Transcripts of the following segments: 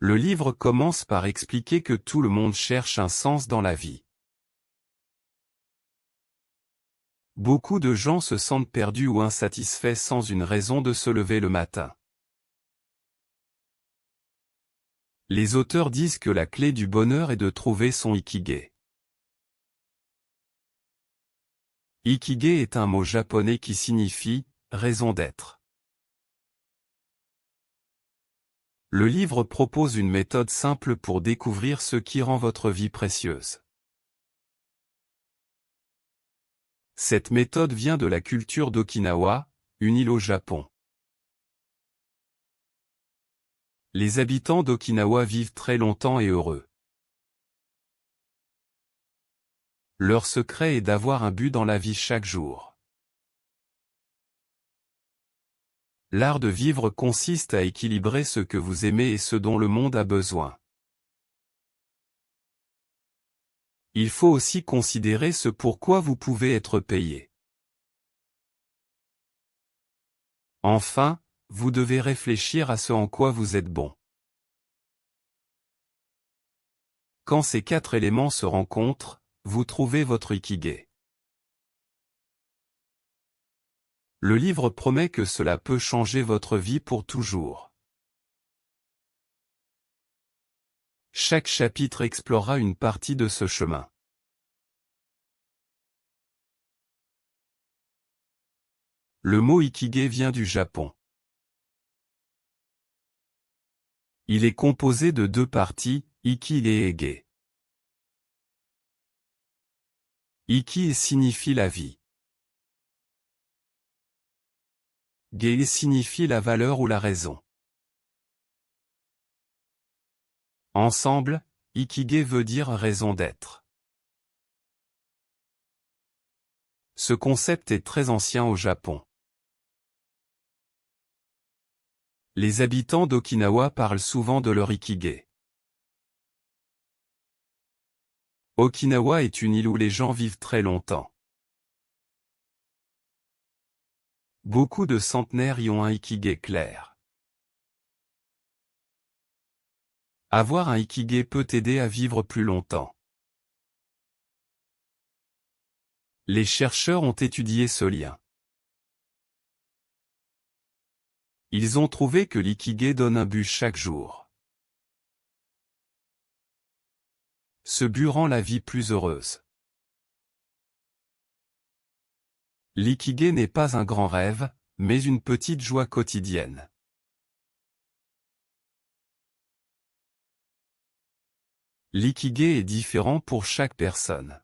Le livre commence par expliquer que tout le monde cherche un sens dans la vie. Beaucoup de gens se sentent perdus ou insatisfaits sans une raison de se lever le matin. Les auteurs disent que la clé du bonheur est de trouver son ikigai. Ikigai est un mot japonais qui signifie « raison d'être ». Le livre propose une méthode simple pour découvrir ce qui rend votre vie précieuse. Cette méthode vient de la culture d'Okinawa, une île au Japon. Les habitants d'Okinawa vivent très longtemps et heureux. Leur secret est d'avoir un but dans la vie chaque jour. L'art de vivre consiste à équilibrer ce que vous aimez et ce dont le monde a besoin. Il faut aussi considérer ce pourquoi vous pouvez être payé. Enfin, vous devez réfléchir à ce en quoi vous êtes bon. Quand ces 4 éléments se rencontrent, vous trouvez votre ikigai. Le livre promet que cela peut changer votre vie pour toujours. Chaque chapitre explorera une partie de ce chemin. Le mot ikigai vient du Japon. Il est composé de 2 parties, iki et ege. Iki signifie la vie. Ge signifie la valeur ou la raison. Ensemble, ikigai veut dire raison d'être. Ce concept est très ancien au Japon. Les habitants d'Okinawa parlent souvent de leur ikigai. Okinawa est une île où les gens vivent très longtemps. Beaucoup de centenaires y ont un ikigai clair. Avoir un ikigai peut t'aider à vivre plus longtemps. Les chercheurs ont étudié ce lien. Ils ont trouvé que l'ikigai donne un but chaque jour. Ce but rend la vie plus heureuse. L'ikigai n'est pas un grand rêve, mais une petite joie quotidienne. L'ikigai est différent pour chaque personne.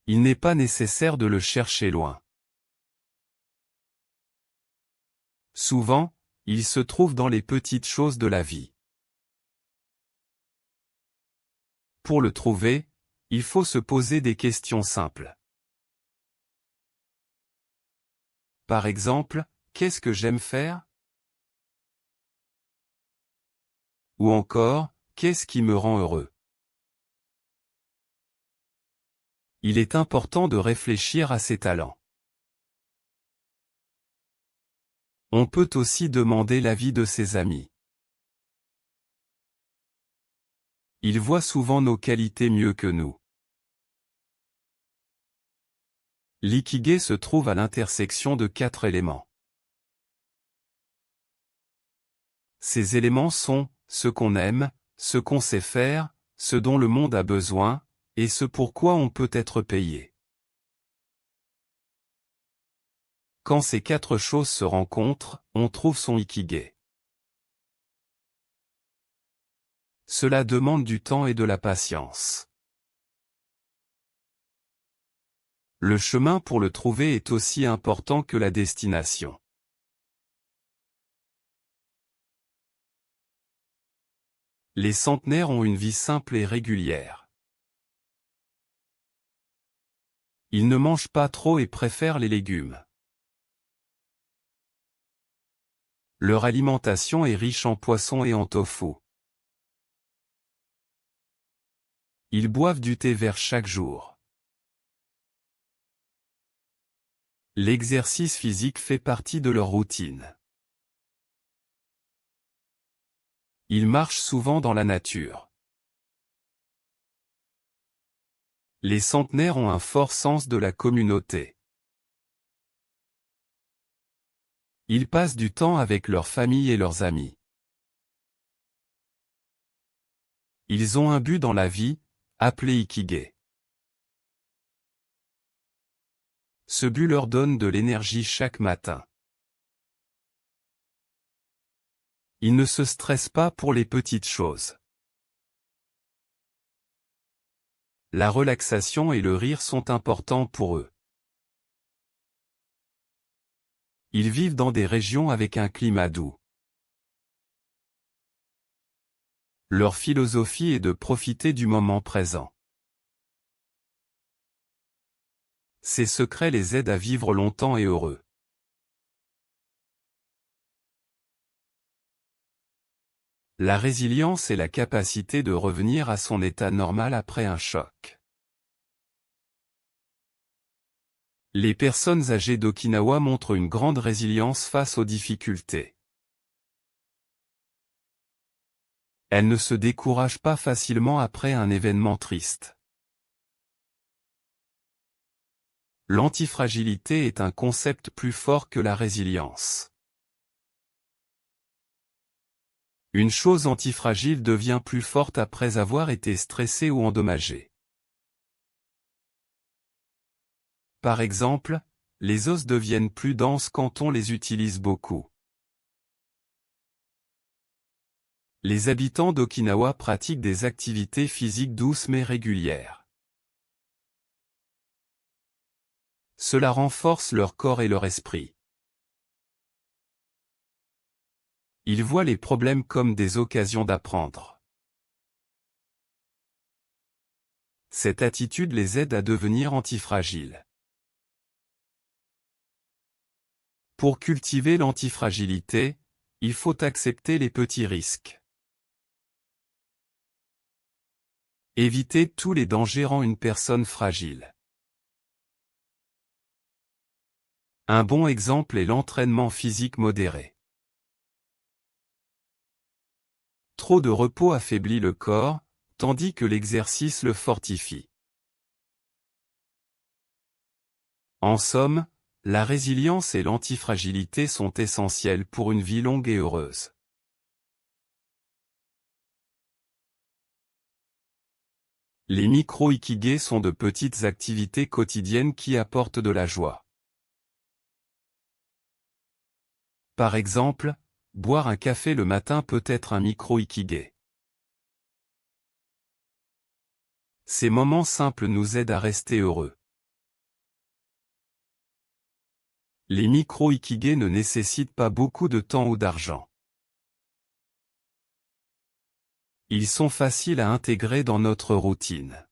Il n'est pas nécessaire de le chercher loin. Souvent, il se trouve dans les petites choses de la vie. Pour le trouver, il faut se poser des questions simples. Par exemple, qu'est-ce que j'aime faire? Ou encore, qu'est-ce qui me rend heureux? Il est important de réfléchir à ses talents. On peut aussi demander l'avis de ses amis. Ils voient souvent nos qualités mieux que nous. L'ikigai se trouve à l'intersection de 4 éléments. Ces éléments sont ce qu'on aime, ce qu'on sait faire, ce dont le monde a besoin, et ce pourquoi on peut être payé. Quand ces 4 choses se rencontrent, on trouve son ikigai. Cela demande du temps et de la patience. Le chemin pour le trouver est aussi important que la destination. Les centenaires ont une vie simple et régulière. Ils ne mangent pas trop et préfèrent les légumes. Leur alimentation est riche en poissons et en tofu. Ils boivent du thé vert chaque jour. L'exercice physique fait partie de leur routine. Ils marchent souvent dans la nature. Les centenaires ont un fort sens de la communauté. Ils passent du temps avec leur famille et leurs amis. Ils ont un but dans la vie, appelé Ikigai. Ce but leur donne de l'énergie chaque matin. Ils ne se stressent pas pour les petites choses. La relaxation et le rire sont importants pour eux. Ils vivent dans des régions avec un climat doux. Leur philosophie est de profiter du moment présent. Ces secrets les aident à vivre longtemps et heureux. La résilience est la capacité de revenir à son état normal après un choc. Les personnes âgées d'Okinawa montrent une grande résilience face aux difficultés. Elles ne se découragent pas facilement après un événement triste. L'antifragilité est un concept plus fort que la résilience. Une chose antifragile devient plus forte après avoir été stressée ou endommagée. Par exemple, les os deviennent plus denses quand on les utilise beaucoup. Les habitants d'Okinawa pratiquent des activités physiques douces mais régulières. Cela renforce leur corps et leur esprit. Ils voient les problèmes comme des occasions d'apprendre. Cette attitude les aide à devenir antifragiles. Pour cultiver l'antifragilité, il faut accepter les petits risques. Éviter tous les dangers rend une personne fragile. Un bon exemple est l'entraînement physique modéré. Trop de repos affaiblit le corps, tandis que l'exercice le fortifie. En somme, la résilience et l'antifragilité sont essentielles pour une vie longue et heureuse. Les micro-ikigai sont de petites activités quotidiennes qui apportent de la joie. Par exemple, boire un café le matin peut être un micro-ikigai. Ces moments simples nous aident à rester heureux. Les micro-ikigai ne nécessitent pas beaucoup de temps ou d'argent. Ils sont faciles à intégrer dans notre routine.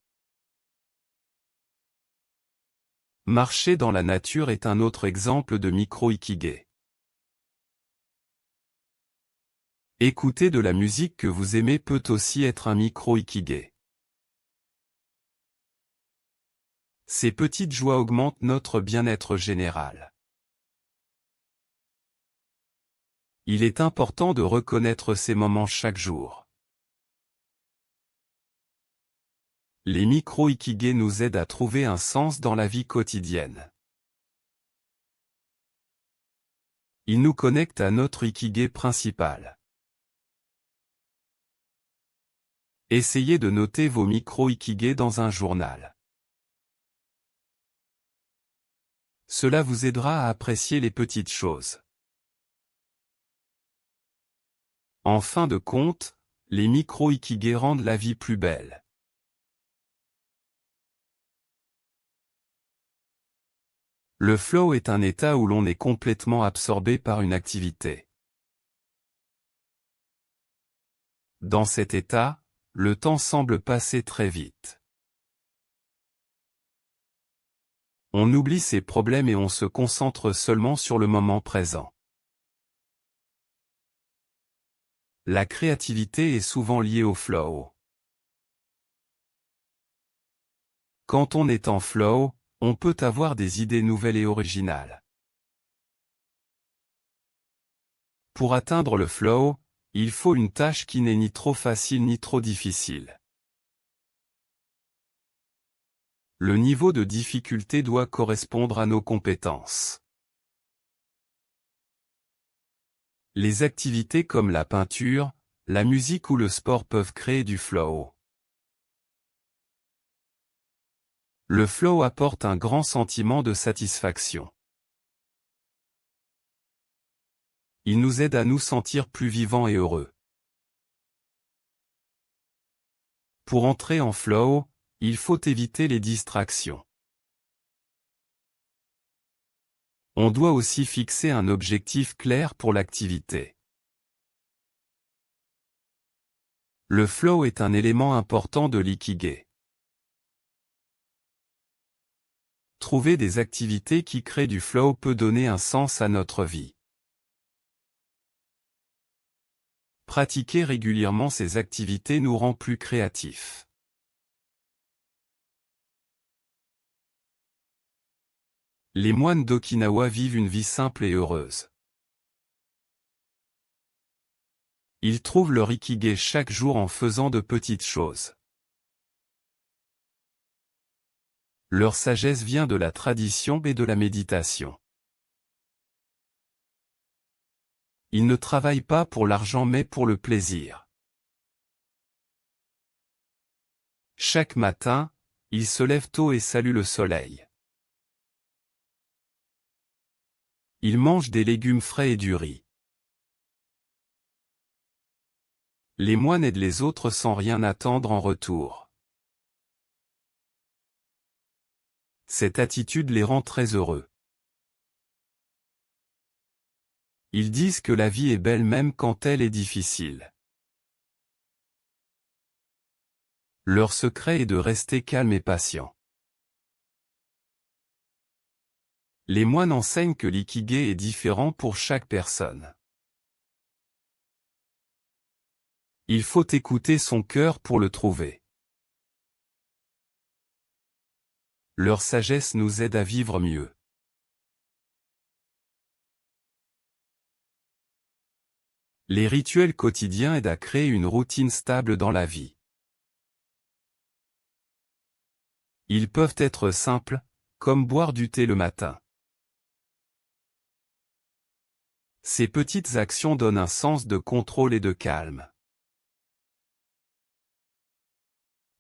Marcher dans la nature est un autre exemple de micro-ikigai. Écouter de la musique que vous aimez peut aussi être un micro-ikigai. Ces petites joies augmentent notre bien-être général. Il est important de reconnaître ces moments chaque jour. Les micro-ikigai nous aident à trouver un sens dans la vie quotidienne. Ils nous connectent à notre ikigai principal. Essayez de noter vos micro-ikigai dans un journal. Cela vous aidera à apprécier les petites choses. En fin de compte, les micro-ikigai rendent la vie plus belle. Le flow est un état où l'on est complètement absorbé par une activité. Dans cet état, le temps semble passer très vite. On oublie ses problèmes et on se concentre seulement sur le moment présent. La créativité est souvent liée au flow. Quand on est en flow, on peut avoir des idées nouvelles et originales. Pour atteindre le flow, Il faut une tâche qui n'est ni trop facile ni trop difficile. Le niveau de difficulté doit correspondre à nos compétences. Les activités comme la peinture, la musique ou le sport peuvent créer du flow. Le flow apporte un grand sentiment de satisfaction. Il nous aide à nous sentir plus vivants et heureux. Pour entrer en flow, il faut éviter les distractions. On doit aussi fixer un objectif clair pour l'activité. Le flow est un élément important de l'ikigai. Trouver des activités qui créent du flow peut donner un sens à notre vie. Pratiquer régulièrement ces activités nous rend plus créatifs. Les moines d'Okinawa vivent une vie simple et heureuse. Ils trouvent leur ikigai chaque jour en faisant de petites choses. Leur sagesse vient de la tradition et de la méditation. Ils ne travaillent pas pour l'argent mais pour le plaisir. Chaque matin, ils se lèvent tôt et saluent le soleil. Ils mangent des légumes frais et du riz. Les moines aident les autres sans rien attendre en retour. Cette attitude les rend très heureux. Ils disent que la vie est belle même quand elle est difficile. Leur secret est de rester calme et patient. Les moines enseignent que l'ikigai est différent pour chaque personne. Il faut écouter son cœur pour le trouver. Leur sagesse nous aide à vivre mieux. Les rituels quotidiens aident à créer une routine stable dans la vie. Ils peuvent être simples, comme boire du thé le matin. Ces petites actions donnent un sens de contrôle et de calme.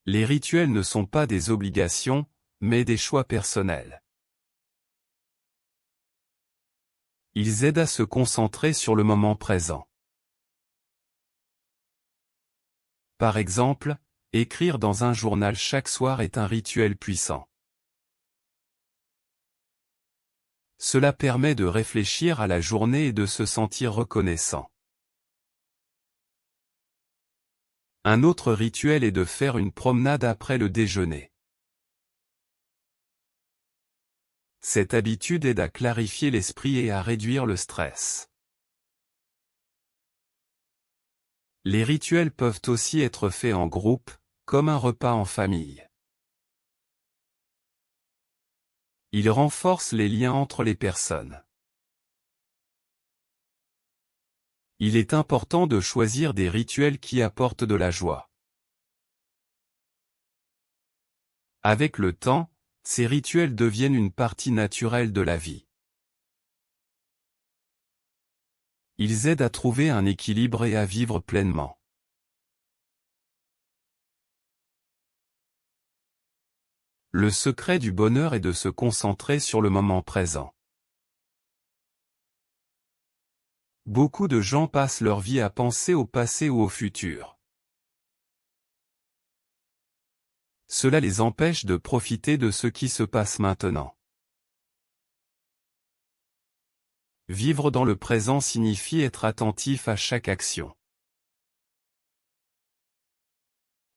Les rituels ne sont pas des obligations, mais des choix personnels. Ils aident à se concentrer sur le moment présent. Par exemple, écrire dans un journal chaque soir est un rituel puissant. Cela permet de réfléchir à la journée et de se sentir reconnaissant. Un autre rituel est de faire une promenade après le déjeuner. Cette habitude aide à clarifier l'esprit et à réduire le stress. Les rituels peuvent aussi être faits en groupe, comme un repas en famille. Ils renforcent les liens entre les personnes. Il est important de choisir des rituels qui apportent de la joie. Avec le temps, ces rituels deviennent une partie naturelle de la vie. Ils aident à trouver un équilibre et à vivre pleinement. Le secret du bonheur est de se concentrer sur le moment présent. Beaucoup de gens passent leur vie à penser au passé ou au futur. Cela les empêche de profiter de ce qui se passe maintenant. Vivre dans le présent signifie être attentif à chaque action.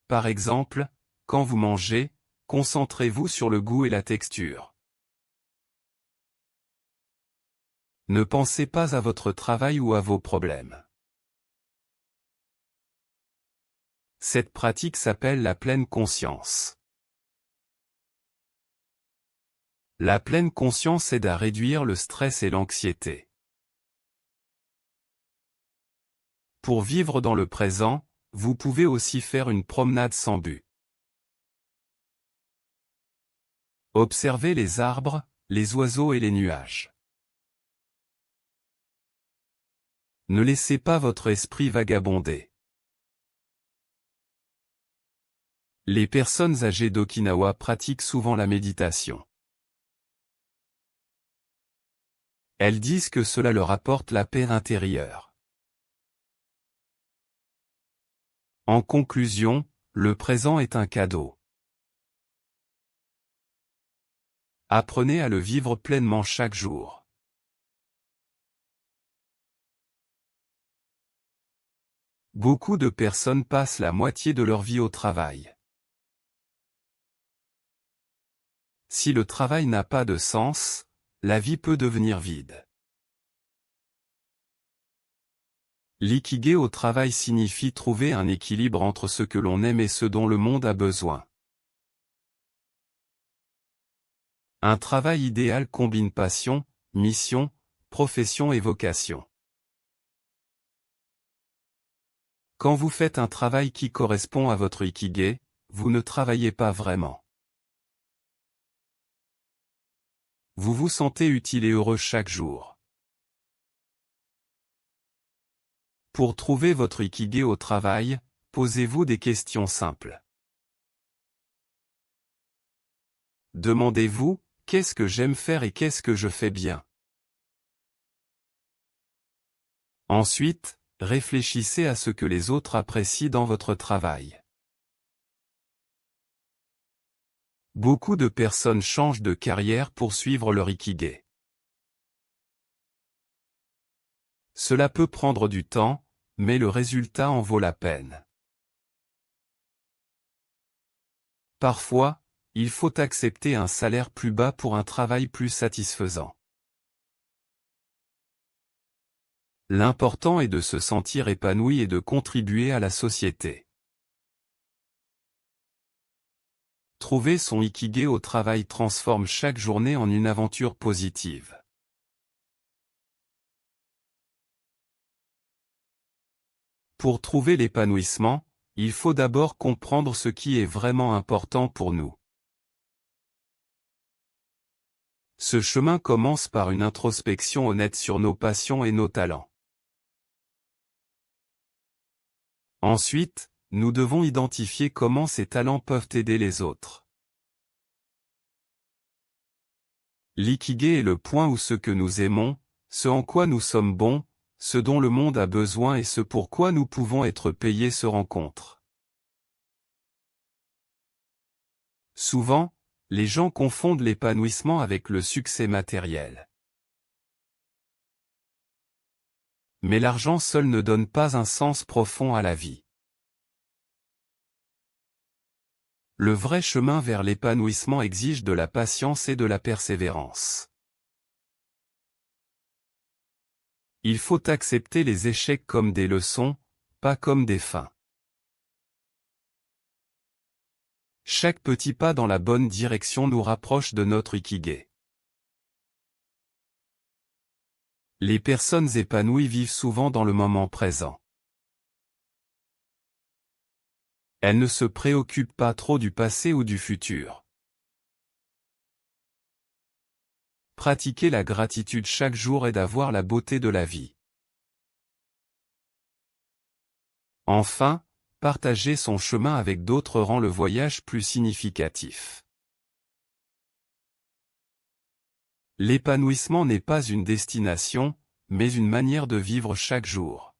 Par exemple, quand vous mangez, concentrez-vous sur le goût et la texture. Ne pensez pas à votre travail ou à vos problèmes. Cette pratique s'appelle la pleine conscience. La pleine conscience aide à réduire le stress et l'anxiété. Pour vivre dans le présent, vous pouvez aussi faire une promenade sans but. Observez les arbres, les oiseaux et les nuages. Ne laissez pas votre esprit vagabonder. Les personnes âgées d'Okinawa pratiquent souvent la méditation. Elles disent que cela leur apporte la paix intérieure. En conclusion, le présent est un cadeau. Apprenez à le vivre pleinement chaque jour. Beaucoup de personnes passent la moitié de leur vie au travail. Si le travail n'a pas de sens, la vie peut devenir vide. L'ikigai au travail signifie trouver un équilibre entre ce que l'on aime et ce dont le monde a besoin. Un travail idéal combine passion, mission, profession et vocation. Quand vous faites un travail qui correspond à votre ikigai, vous ne travaillez pas vraiment. Vous vous sentez utile et heureux chaque jour. Pour trouver votre ikigai au travail, posez-vous des questions simples. Demandez-vous, qu'est-ce que j'aime faire et qu'est-ce que je fais bien? Ensuite, réfléchissez à ce que les autres apprécient dans votre travail. Beaucoup de personnes changent de carrière pour suivre leur ikigai. Cela peut prendre du temps, mais le résultat en vaut la peine. Parfois, il faut accepter un salaire plus bas pour un travail plus satisfaisant. L'important est de se sentir épanoui et de contribuer à la société. Trouver son ikigai au travail transforme chaque journée en une aventure positive. Pour trouver l'épanouissement, il faut d'abord comprendre ce qui est vraiment important pour nous. Ce chemin commence par une introspection honnête sur nos passions et nos talents. Ensuite, nous devons identifier comment ces talents peuvent aider les autres. L'ikigai est le point où ce que nous aimons, ce en quoi nous sommes bons, ce dont le monde a besoin et ce pourquoi nous pouvons être payés se rencontrent. Souvent, les gens confondent l'épanouissement avec le succès matériel. Mais l'argent seul ne donne pas un sens profond à la vie. Le vrai chemin vers l'épanouissement exige de la patience et de la persévérance. Il faut accepter les échecs comme des leçons, pas comme des fins. Chaque petit pas dans la bonne direction nous rapproche de notre ikigai. Les personnes épanouies vivent souvent dans le moment présent. Elles ne se préoccupent pas trop du passé ou du futur. Pratiquer la gratitude chaque jour aide à voir la beauté de la vie. Enfin, partager son chemin avec d'autres rend le voyage plus significatif. L'épanouissement n'est pas une destination, mais une manière de vivre chaque jour.